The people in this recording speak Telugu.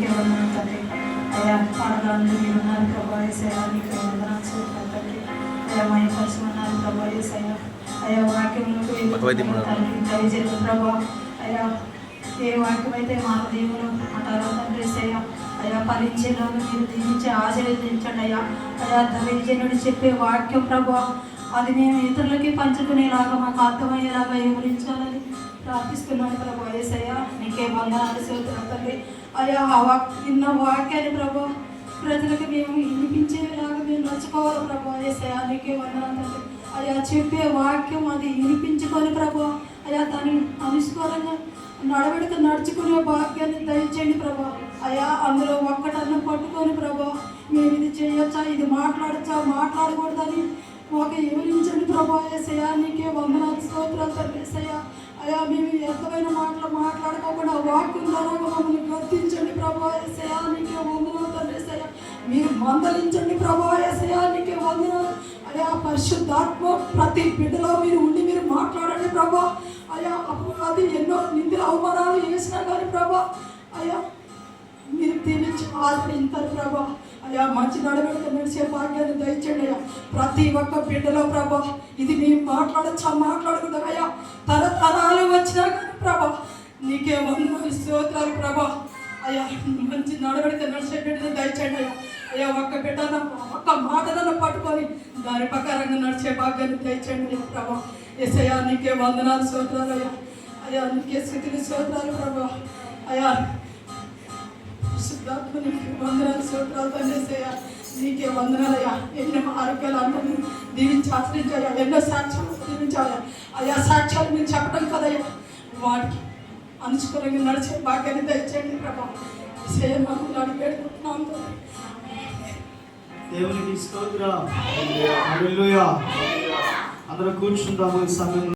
నీకే వందనాలు తండ్రి. అయ్యా పాడదాన్ని మీరు ఉన్నారు ప్రభా యేసయ్యా, నీకే వందనాలు స్తోత్రాలు తండ్రి. అయ్యా మా పరిశుభ్రన్నారు ప్రభా యేసయ్యా. అయ్యా వాక్యములకు దయచేయండి ప్రభా. అయ్యా ఏ వాక్యం అయితే మా దేవుడు అంటారో తండ్రి యేసయ్యా. అయ్యా ఫలించేలాగా మీరు దీవించి ఆశీర్వదించండి అయ్యా. అయ్యా దైవజనుడు చెప్పే వాక్యం ప్రభా అది మేము ఇతరులకి పంచుకునేలాగా మాకు అర్థమయ్యేలాగా వివరించాలని ప్రార్థిస్తున్నాను ప్రభా యేసయ్యా. నీకే వందనాలు స్తోత్రాలు తండ్రి. అయ్యా విన్న వాక్యాన్ని ప్రభా ప్రజలకు మేము వినిపించేలాగా మేము నడుచుకోవాలి ప్రభా యేసయ్యా. నీకే వందనాలు తండ్రి. అయ్యా చెప్పే వాక్యం అది వినిపించుకొని ప్రభా అయ్యా దాన్ని అనుష్కరంగా నడవడిక నడుచుకునే భాగ్యాన్ని దయచేయండి ప్రభా. అయ్యా అందులో ఒక్కటన్నా పట్టుకొని ప్రభా మేము ఇది చేయొచ్చా, ఇది మాట్లాడచ్చా, మాట్లాడకూడదని మాకు వివరించండి ప్రభా యేసయ్యా. నీకే వందనాలు స్తోత్రాలు తండ్రి యేసయ్యా. అయ్యా మేము వ్యర్థమైన మాటలు మాట్లాడుకోకుండా వాక్యం ద్వారా మమ్మల్ని గర్తించండి ప్రభా యేసయ్యా. నీకే వందనాలు తండ్రి యేసయ్యా. మీరు మందలించండి ప్రభా యేసయ్యా. నీకే వందనాలు. అయ్యా పరిశుద్ధాత్మ ప్రతి బిడ్డలో మీరు ఉండి మీరు మాట్లాడండి ప్రభా. అయ్యా అది ఎన్నో నిందలు అవమానాలు చేసినా కానీ ప్రభా అయ్యా మీరు దీవించి ఆదరించారు ప్రభా. అయ్యా మంచి నడవడిక నడిచే భాగ్యాన్ని దయచేయండి అయ్యా. ప్రతి ఒక్క బిడ్డలో ప్రభా ఇది మేము మాట్లాడచ్చా, మాట్లాడకూడదు అయ్యా. తరతరాలు వచ్చినా కానీ ప్రభా నీకే వందనాలు స్తోత్రాలు ప్రభా. అయ్యా మంచి నడవడిక నడిచే బిడ్డను దయచేయండి అయ్యా. అయ్యా ఒక్క బిడ్డన ఒక్క మాటలను పట్టుకొని దాని ప్రకారంగా నడిచే భాగ్యాన్ని దయచేయండి ప్రభా యేసయ్యా. నీకే వందనాలు స్తోత్రాలు అయ్యా. అయ్యా నీకే స్థితిని స్తోత్రాలు ప్రభా. అయ్యా శుద్ధాత్మ నీకే వందనాలు స్తోత్రాలు తండ్రి యేసయ్యా. నీకే వందనాలయ్యా. ఎన్నో ఆరోగ్యాలు అందరినీ దీవించి ఆశ్రయించాయా. ఎన్నో సాక్ష్యాలు దీవించాయా. అయ్యా సాక్ష్యాలు మీరు చెప్పడం కదయ్యా వాటికి అనుష్కరంగా నడిచే భాగ్యాన్ని దయచేయండి ప్రభా. సేవకులు అడిగేడుకుంటున్నాం దేవునికి స్తోత్రం. హల్లెలూయా. అందరూ కూర్చుంటాము ఈ సమయంలో.